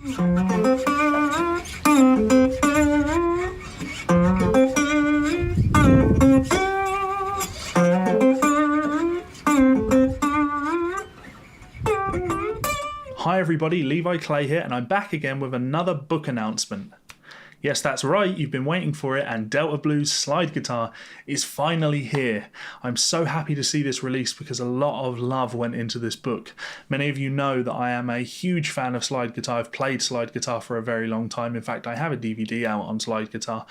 Hi everybody, Levi Clay here, and I'm back again with another book announcement. Yes, that's right, you've been waiting for it, and Delta Blues slide guitar is finally here. I'm so happy to see this released because a lot of love went into this book. Many of you know that I am a huge fan of slide guitar. I've played slide guitar for a very long time. In fact, I have a DVD out on slide guitar.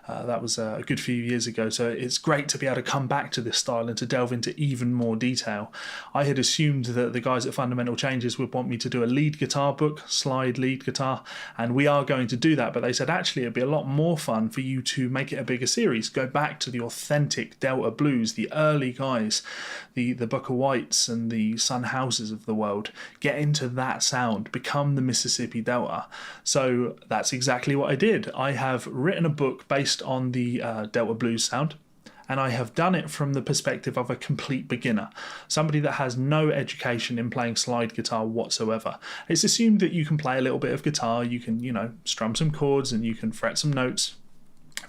That was a good few years ago, so it's great to be able to come back to this style and to delve into even more detail. I had assumed that the guys at Fundamental Changes would want me to do a lead guitar book, slide lead guitar, and we are going to do that, but they said actually it'd be a lot more fun for you to make it a bigger series, go back to the authentic Delta Blues, the early guys, the Booker Whites and the Sun Houses of the world, get into that sound, become the Mississippi Delta. So that's exactly what I did. I have written a book based on the Delta Blues sound, and I have done it from the perspective of a complete beginner, somebody that has no education in playing slide guitar whatsoever. It's assumed that you can play a little bit of guitar, you can, strum some chords and you can fret some notes.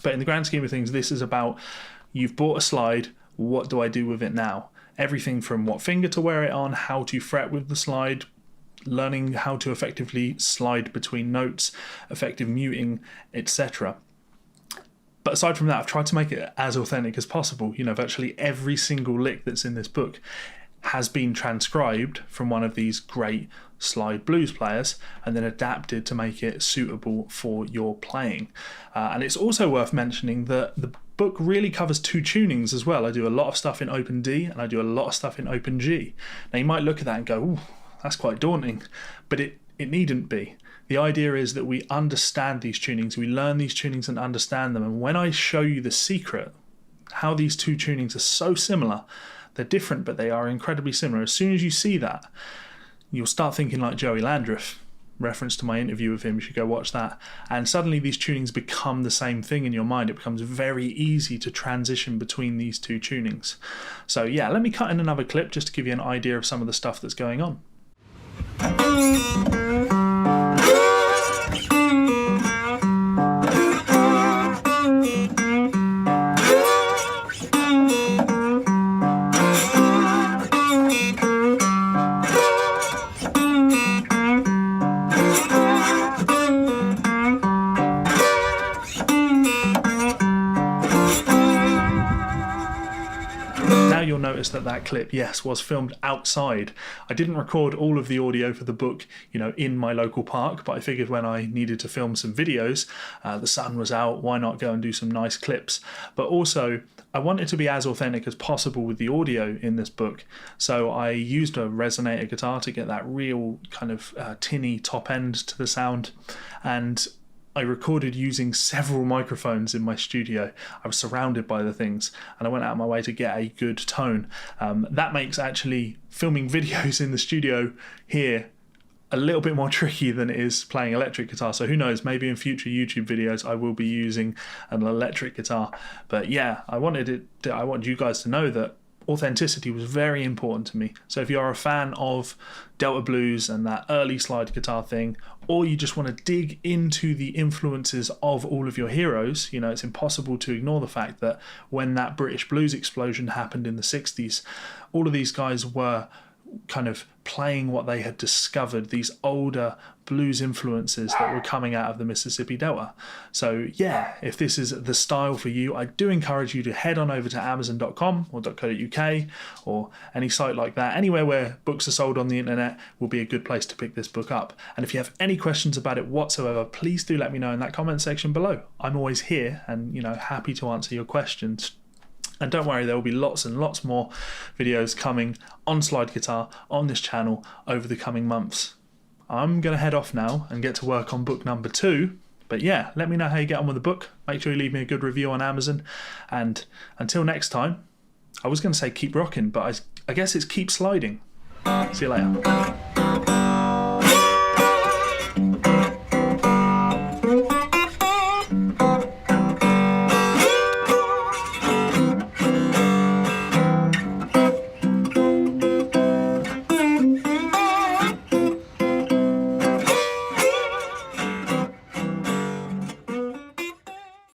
But in the grand scheme of things, this is about, you've bought a slide, what do I do with it now? Everything from what finger to wear it on, how to fret with the slide, learning how to effectively slide between notes, effective muting, etc. But aside from that, I've tried to make it as authentic as possible. Virtually every single lick that's in this book has been transcribed from one of these great slide blues players and then adapted to make it suitable for your playing. And it's also worth mentioning that the book really covers two tunings as well. I do a lot of stuff in open D and I do a lot of stuff in open G. Now you might look at that and go, ooh, that's quite daunting, but it needn't be. The idea is that we understand these tunings, we learn these tunings and understand them. And when I show you the secret, how these two tunings are so similar, they're different, but they are incredibly similar. As soon as you see that, you'll start thinking like Joey Landreth. Reference to my interview with him, you should go watch that. And suddenly these tunings become the same thing in your mind. It becomes very easy to transition between these two tunings. So yeah, let me cut in another clip just to give you an idea of some of the stuff that's going on. You'll notice that clip, yes, was filmed outside. I didn't record all of the audio for the book, in my local park, but I figured when I needed to film some videos, the sun was out, why not go and do some nice clips? But also, I wanted to be as authentic as possible with the audio in this book, so I used a resonator guitar to get that real kind of tinny top end to the sound, and I recorded using several microphones in my studio. I was surrounded by the things and I went out of my way to get a good tone. That makes actually filming videos in the studio here a little bit more tricky than it is playing electric guitar. So who knows, maybe in future YouTube videos I will be using an electric guitar. But yeah, I want you guys to know that authenticity was very important to me. So if you're a fan of Delta Blues and that early slide guitar thing, or you just want to dig into the influences of all of your heroes, it's impossible to ignore the fact that when that British blues explosion happened in the 60s, all of these guys were kind of playing what they had discovered, these older blues influences that were coming out of the Mississippi Delta. So yeah, if this is the style for you, I do encourage you to head on over to amazon.com or .co.uk or any site like that. Anywhere where books are sold on the internet will be a good place to pick this book up. And if you have any questions about it whatsoever, please do let me know in that comment section below. I'm always here and happy to answer your questions. And don't worry, there will be lots and lots more videos coming on slide guitar on this channel over the coming months. I'm going to head off now and get to work on book number 2. But yeah, let me know how you get on with the book. Make sure you leave me a good review on Amazon. And until next time, I was going to say keep rocking, but I guess it's keep sliding. See you later.